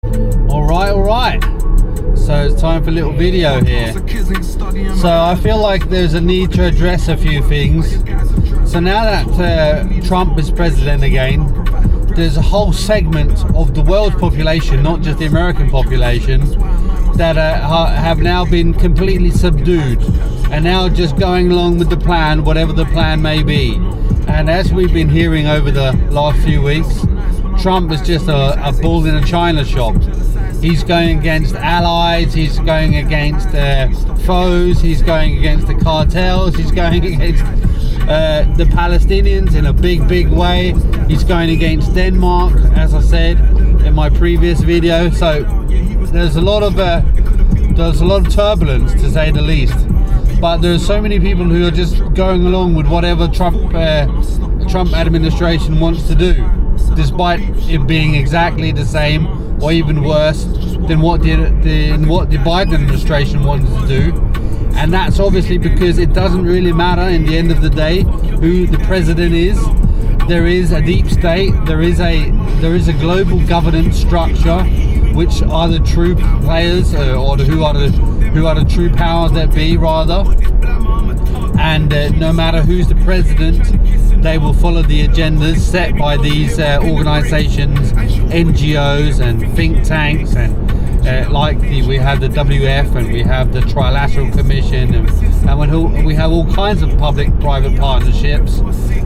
Alright. So it's time for a little video here. So I feel like there's a need to address a few things. So now that Trump is president again, there's a whole segment of the world's population, not just the American population, that have now been completely subdued and now just going along with the plan, whatever the plan may be. And as we've been hearing over the last few weeks, Trump is just a bull in a china shop. He's going against allies, he's going against foes, he's going against the cartels, he's going against the Palestinians in a big way. He's going against Denmark, as I said in my previous video. So there's a lot of turbulence, to say the least. But there's so many people who are just going along with whatever Trump administration wants to do, despite it being exactly the same or even worse than what the Biden administration wanted to do. And that's obviously because it doesn't really matter in the end of the day who the president is. There is a deep state, there is a global governance structure, which are the true players, or who are the true powers that be, rather. And no matter who's the president, they will follow the agendas set by these organizations, NGOs and think tanks, and we have the WF and we have the Trilateral Commission, and we have all kinds of public-private partnerships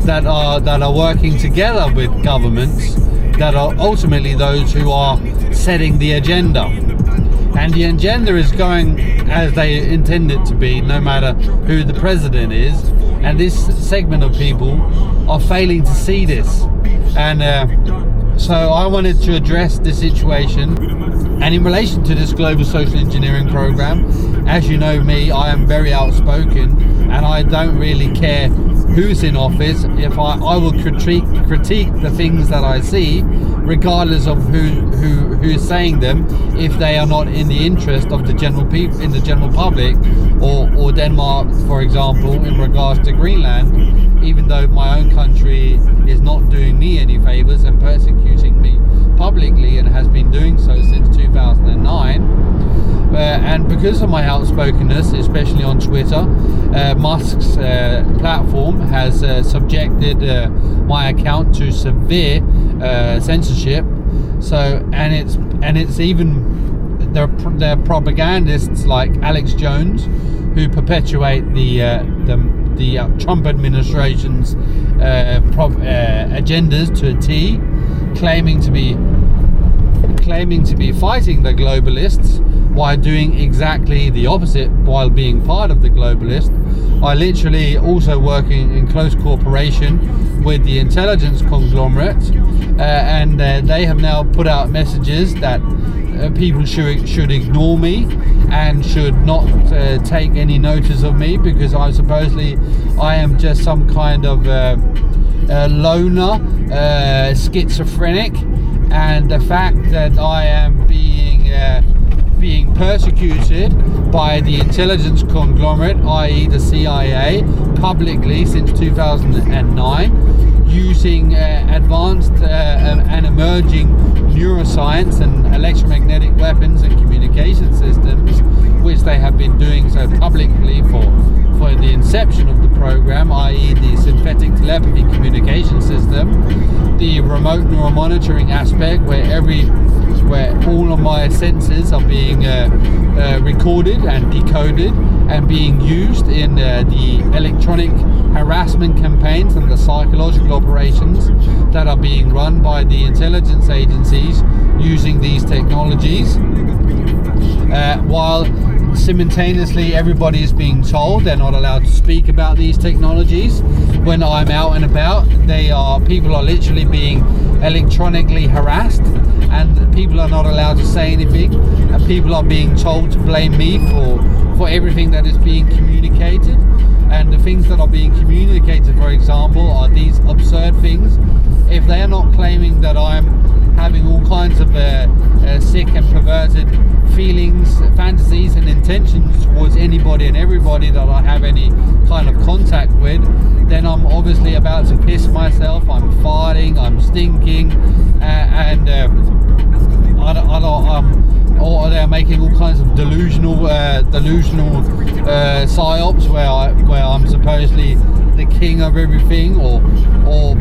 that are working together with governments that are ultimately those who are setting the agenda. And the agenda is going as they intend it to be, no matter who the president is. And this segment of people are failing to see this. And so I wanted to address the situation. And in relation to this global social engineering program, as you know me, I am very outspoken, and I don't really care who's in office. If I will critique the things that I see, regardless of who's saying them, if they are not in the interest of the general people, in the general public, or Denmark, for example, in regards to Greenland, even though my own country is not doing me any favors and persecuting me publicly and has been doing so since 2009. And because of my outspokenness, especially on Twitter, Musk's platform has subjected my account to severe censorship. So, and it's even their propagandists like Alex Jones, who perpetuate the Trump administration's agendas to a T, claiming to be fighting the globalists while doing exactly the opposite while being part of the globalists. I literally also working in close cooperation with the intelligence conglomerate, and they have now put out messages that people should ignore me and should not take any notice of me, because I am just some kind of loner, schizophrenic, and the fact that I am being persecuted by the intelligence conglomerate, i.e. the CIA, publicly since 2009, using advanced and emerging neuroscience and electromagnetic weapons and communication systems, which they have been doing so publicly for the inception of the program, i.e. the synthetic telepathy communication system, the remote neuromonitoring aspect, where all of my senses are being recorded and decoded and being used in the electronic harassment campaigns and the psychological operations that are being run by the intelligence agencies using these technologies, while simultaneously everybody is being told they're not allowed to speak about these technologies. When I'm out and about, people are literally being electronically harassed, and people are not allowed to say anything, and people are being told to blame me for everything that is being communicated. And the things that are being communicated, for example, are these absurd things. If they are not claiming that I'm having all kinds of sick and perverted feelings, fantasies and intentions towards anybody and everybody that I have any kind of contact with, then I'm obviously about to piss myself. I'm farting, I'm stinking, and or they're making all kinds of delusional psyops where I'm supposedly the king of everything, or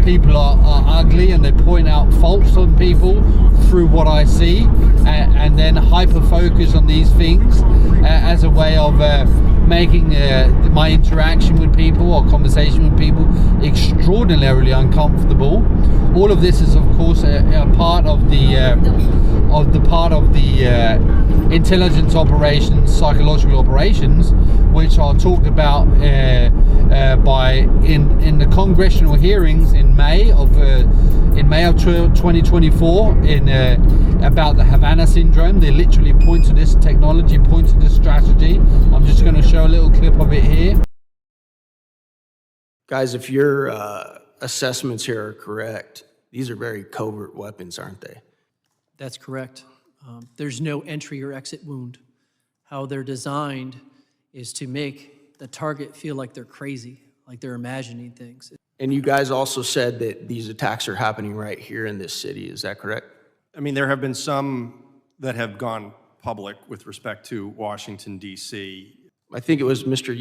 people are ugly and they point out faults on people through what I see, and then hyper focus on these things as a way of making my interaction with people or conversation with people extraordinarily uncomfortable. All of this is, of course, a part of the intelligence operations, psychological operations, which are talked about in the congressional hearings in May of 2024 about the Havana syndrome. They literally point to this technology, point to this strategy. I'm just going to show a little clip of it here. Guys, if your assessments here are correct, these are very covert weapons, aren't they? That's correct. There's no entry or exit wound. How they're designed is to make the target feel like they're crazy, like they're imagining things. And you guys also said that these attacks are happening right here in this city. Is that correct? I mean, there have been some that have gone public with respect to Washington, D.C. I think it was Mr.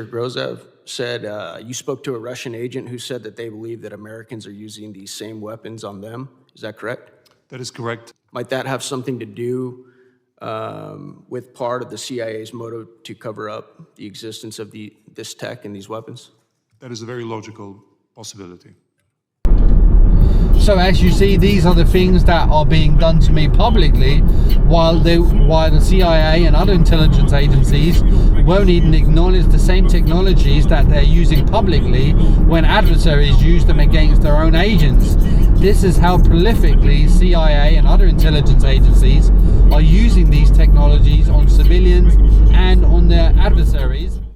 Grozev said you spoke to a Russian agent who said that they believe that Americans are using these same weapons on them. Is that correct? That is correct. Might that have something to do with part of the CIA's motive to cover up the existence of this tech and these weapons? That is a very logical possibility. So as you see, these are the things that are being done to me publicly, while the CIA and other intelligence agencies won't even acknowledge the same technologies that they're using publicly when adversaries use them against their own agents. This is how prolifically CIA and other intelligence agencies are using these technologies on civilians and on their adversaries.